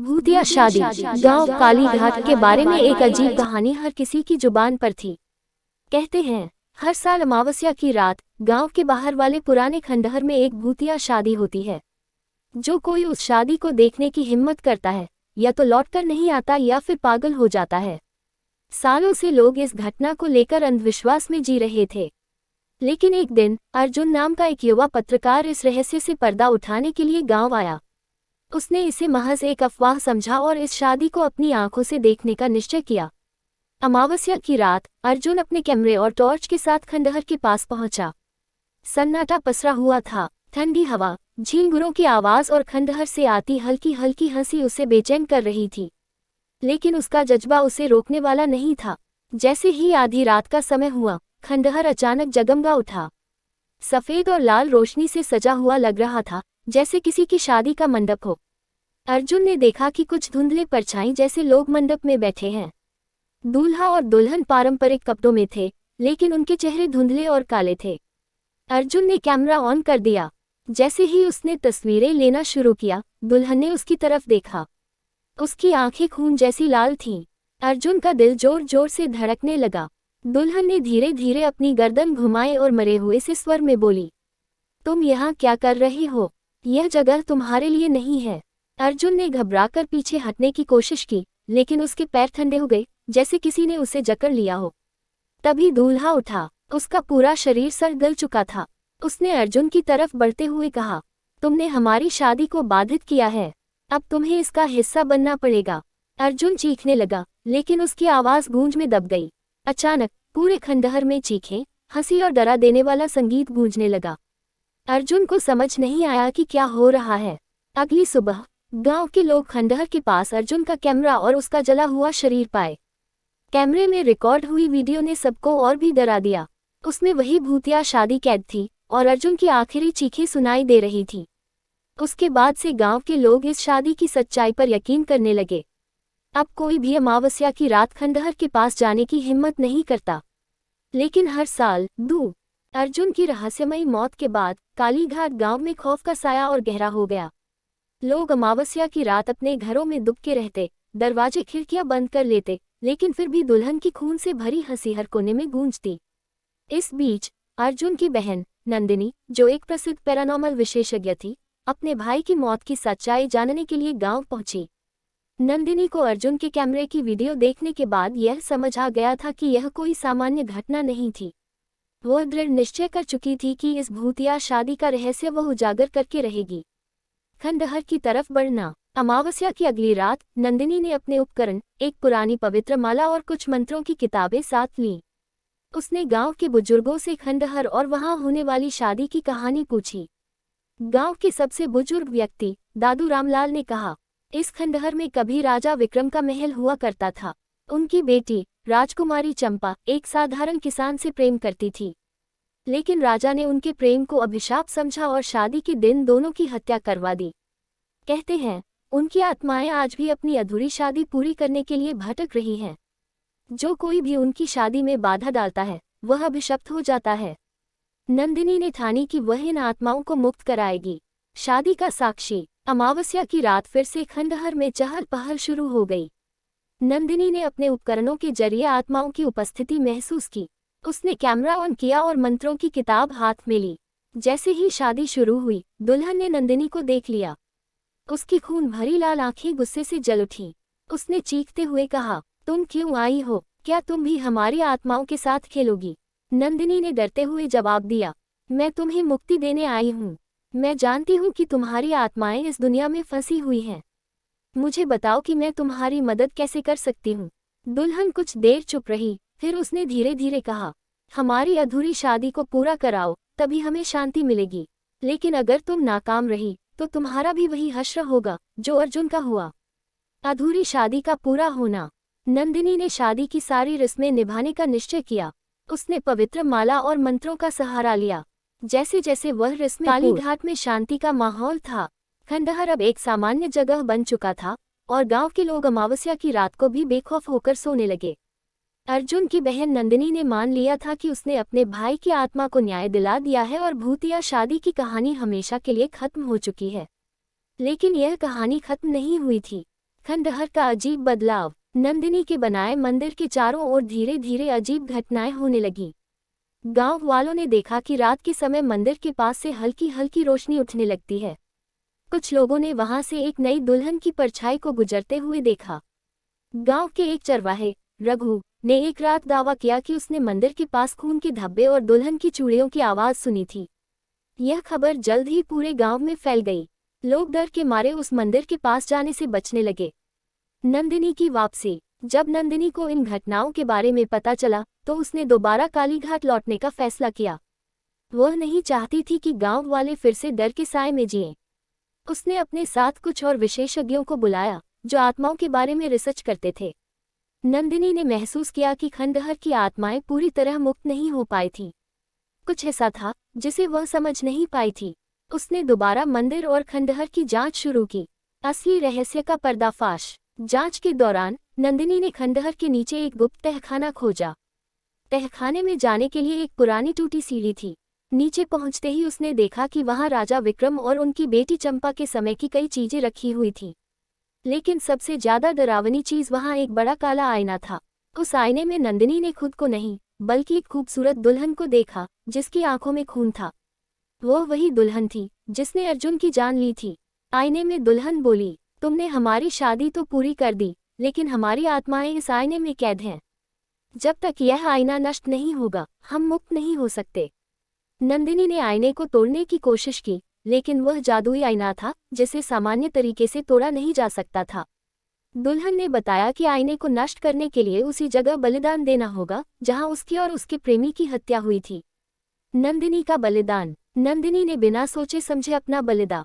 भूतिया शादी। गांव कालीघाट के बारे में एक अजीब कहानी हर किसी की जुबान पर थी। कहते हैं हर साल अमावस्या की रात गांव के बाहर वाले पुराने खंडहर में एक भूतिया शादी होती है। जो कोई उस शादी को देखने की हिम्मत करता है या तो लौटकर नहीं आता या फिर पागल हो जाता है। सालों से लोग इस घटना को लेकर अंधविश्वास में जी रहे थे, लेकिन एक दिन अर्जुन नाम का एक युवा पत्रकार इस रहस्य से पर्दा उठाने के लिए गांव आया। उसने इसे महज एक अफवाह समझा और इस शादी को अपनी आंखों से देखने का निश्चय किया। अमावस्या की रात अर्जुन अपने कैमरे और टॉर्च के साथ खंडहर के पास पहुंचा। सन्नाटा पसरा हुआ था। ठंडी हवा, झींगुरों की आवाज और खंडहर से आती हल्की हल्की हंसी उसे बेचैन कर रही थी, लेकिन उसका जज्बा उसे रोकने वाला नहीं था। जैसे ही आधी रात का समय हुआ, खंडहर अचानक जगमगा उठा। सफेद और लाल रोशनी से सजा हुआ लग रहा था, जैसे किसी की शादी का मंडप हो। अर्जुन ने देखा कि कुछ धुंधले परछाई जैसे लोग मंडप में बैठे हैं। दूल्हा और दुल्हन पारंपरिक कपड़ों में थे, लेकिन उनके चेहरे धुंधले और काले थे। अर्जुन ने कैमरा ऑन कर दिया। जैसे ही उसने तस्वीरें लेना शुरू किया, दुल्हन ने उसकी तरफ देखा। उसकी आंखें खून जैसी लाल थीं। अर्जुन का दिल जोर जोर से धड़कने लगा। दुल्हन ने धीरे धीरे अपनी गर्दन घुमाई और मरे हुए से स्वर में बोली, तुम यहाँ क्या कर रही हो? यह जगह तुम्हारे लिए नहीं है। अर्जुन ने घबराकर पीछे हटने की कोशिश की, लेकिन उसके पैर ठंडे हो गए, जैसे किसी ने उसे जकड़ लिया हो। तभी दूल्हा उठा। उसका पूरा शरीर सड़ गल चुका था। उसने अर्जुन की तरफ बढ़ते हुए कहा, तुमने हमारी शादी को बाधित किया है, अब तुम्हें इसका हिस्सा बनना पड़ेगा। अर्जुन चीखने लगा, लेकिन उसकी आवाज गूंज में दब गई। अचानक पूरे खंडहर में चीखें, हंसी और डरा देने वाला संगीत गूंजने लगा। अर्जुन को समझ नहीं आया कि क्या हो रहा है। अगली सुबह गांव के लोग खंडहर के पास अर्जुन का कैमरा और उसका जला हुआ शरीर पाए। कैमरे में रिकॉर्ड हुई वीडियो ने सबको और भी डरा दिया। उसमें वही भूतिया शादी कैद थी और अर्जुन की आखिरी चीखें सुनाई दे रही थी। उसके बाद से गांव के लोग इस शादी की सच्चाई पर यकीन करने लगे। अब कोई भी अमावस्या की रात खंडहर के पास जाने की हिम्मत नहीं करता। लेकिन हर साल अर्जुन की रहस्यमयी मौत के बाद कालीघाट गांव में खौफ का साया और गहरा हो गया। लोग अमावस्या की रात अपने घरों में दुबके रहते, दरवाजे खिड़कियां बंद कर लेते, लेकिन फिर भी दुल्हन की खून से भरी हंसी हर कोने में गूंजती। इस बीच अर्जुन की बहन नंदिनी, जो एक प्रसिद्ध पैरानॉर्मल विशेषज्ञ थी, अपने भाई की मौत की सच्चाई जानने के लिए गांव पहुंची। नंदिनी को अर्जुन के कैमरे की वीडियो देखने के बाद यह समझ आ गया था कि यह कोई सामान्य घटना नहीं थी। वह दृढ़ निश्चय कर चुकी थी कि इस भूतिया शादी का रहस्य वह उजागर करके रहेगी। खंडहर की तरफ बढ़ना। अमावस्या की अगली रात नंदिनी ने अपने उपकरण, एक पुरानी पवित्र माला और कुछ मंत्रों की किताबें साथ लीं। उसने गांव के बुजुर्गों से खंडहर और वहां होने वाली शादी की कहानी पूछी। गांव के सबसे बुजुर्ग व्यक्ति दादू रामलाल ने कहा, इस खंडहर में कभी राजा विक्रम का महल हुआ करता था। उनकी बेटी राजकुमारी चंपा एक साधारण किसान से प्रेम करती थी, लेकिन राजा ने उनके प्रेम को अभिशाप समझा और शादी के दिन दोनों की हत्या करवा दी। कहते हैं उनकी आत्माएं आज भी अपनी अधूरी शादी पूरी करने के लिए भटक रही हैं। जो कोई भी उनकी शादी में बाधा डालता है, वह अभिशप्त हो जाता है। नंदिनी ने ठानी कि वह इन आत्माओं को मुक्त कराएगी। शादी का साक्षी। अमावस्या की रात फिर से खंडहर में चहल पहल शुरू हो गई। नंदिनी ने अपने उपकरणों के जरिए आत्माओं की उपस्थिति महसूस की। उसने कैमरा ऑन किया और मंत्रों की किताब हाथ में ली। जैसे ही शादी शुरू हुई, दुल्हन ने नंदिनी को देख लिया। उसकी खून भरी लाल आंखें गुस्से से जल उठी। उसने चीखते हुए कहा, तुम क्यों आई हो? क्या तुम भी हमारी आत्माओं के साथ खेलोगी? नंदिनी ने डरते हुए जवाब दिया, मैं तुम्हें मुक्ति देने आई हूँ। मैं जानती हूँ कि तुम्हारी आत्माएं इस दुनिया में फंसी हुई हैं। मुझे बताओ कि मैं तुम्हारी मदद कैसे कर सकती हूँ। दुल्हन कुछ देर चुप रही, फिर उसने धीरे धीरे कहा, हमारी अधूरी शादी को पूरा कराओ, तभी हमें शांति मिलेगी। लेकिन अगर तुम नाकाम रही तो तुम्हारा भी वही हश्र होगा जो अर्जुन का हुआ। अधूरी शादी का पूरा होना। नंदिनी ने शादी की सारी रस्में निभाने का निश्चय किया। उसने पवित्र माला और मंत्रों का सहारा लिया। जैसे जैसे वह रस्में कालीघाट में शांति का माहौल था। खंडहर अब एक सामान्य जगह बन चुका था और गांव के लोग अमावस्या की रात को भी बेखौफ होकर सोने लगे। अर्जुन की बहन नंदिनी ने मान लिया था कि उसने अपने भाई की आत्मा को न्याय दिला दिया है और भूतिया शादी की कहानी हमेशा के लिए खत्म हो चुकी है। लेकिन यह कहानी खत्म नहीं हुई थी। खंडहर का अजीब बदलाव। नंदिनी के बनाए मंदिर के चारों ओर धीरे धीरे अजीब घटनाएं होने लगी। गांव वालों ने देखा कि रात के समय मंदिर के पास से हल्की हल्की रोशनी उठने लगती है। कुछ लोगों ने वहां से एक नई दुल्हन की परछाई को गुजरते हुए देखा। गांव के एक चरवाहे रघु ने एक रात दावा किया कि उसने मंदिर के पास खून के धब्बे और दुल्हन की चूड़ियों की आवाज सुनी थी। यह खबर जल्द ही पूरे गांव में फैल गई। लोग डर के मारे उस मंदिर के पास जाने से बचने लगे। नंदिनी की वापसी। जब नंदिनी को इन घटनाओं के बारे में पता चला तो उसने दोबारा कालीघाट लौटने का फैसला किया। वह नहीं चाहती थी कि गांव वाले फिर से डर के साए में जिएं। उसने अपने साथ कुछ और विशेषज्ञों को बुलाया जो आत्माओं के बारे में रिसर्च करते थे। नंदिनी ने महसूस किया कि खंडहर की आत्माएं पूरी तरह मुक्त नहीं हो पाई थीं। कुछ ऐसा था जिसे वह समझ नहीं पाई थी। उसने दोबारा मंदिर और खंडहर की जांच शुरू की। असली रहस्य का पर्दाफाश। जांच के दौरान नंदिनी ने खंडहर के नीचे एक गुप्त तहखाना खोजा। तहखाने में जाने के लिए एक पुरानी टूटी सीढ़ी थी। नीचे पहुंचते ही उसने देखा कि वहां राजा विक्रम और उनकी बेटी चंपा के समय की कई चीजें रखी हुई थीं। लेकिन सबसे ज्यादा डरावनी चीज वहां एक बड़ा काला आईना था। उस आईने में नंदिनी ने खुद को नहीं बल्कि एक खूबसूरत दुल्हन को देखा जिसकी आंखों में खून था। वह वही दुल्हन थी जिसने अर्जुन की जान ली थी। आईने में दुल्हन बोली, तुमने हमारी शादी तो पूरी कर दी, लेकिन हमारी आत्माएं इस आईने में कैद हैं। जब तक यह आईना नष्ट नहीं होगा हम मुक्त नहीं हो सकते। नंदिनी ने आईने को तोड़ने की कोशिश की, लेकिन वह जादुई आईना था जिसे सामान्य तरीके से तोड़ा नहीं जा सकता था। दुल्हन ने बताया कि आईने को नष्ट करने के लिए उसी जगह बलिदान देना होगा जहां उसकी और उसके प्रेमी की हत्या हुई थी। नंदिनी का बलिदान। नंदिनी ने बिना सोचे समझे अपना बलिदान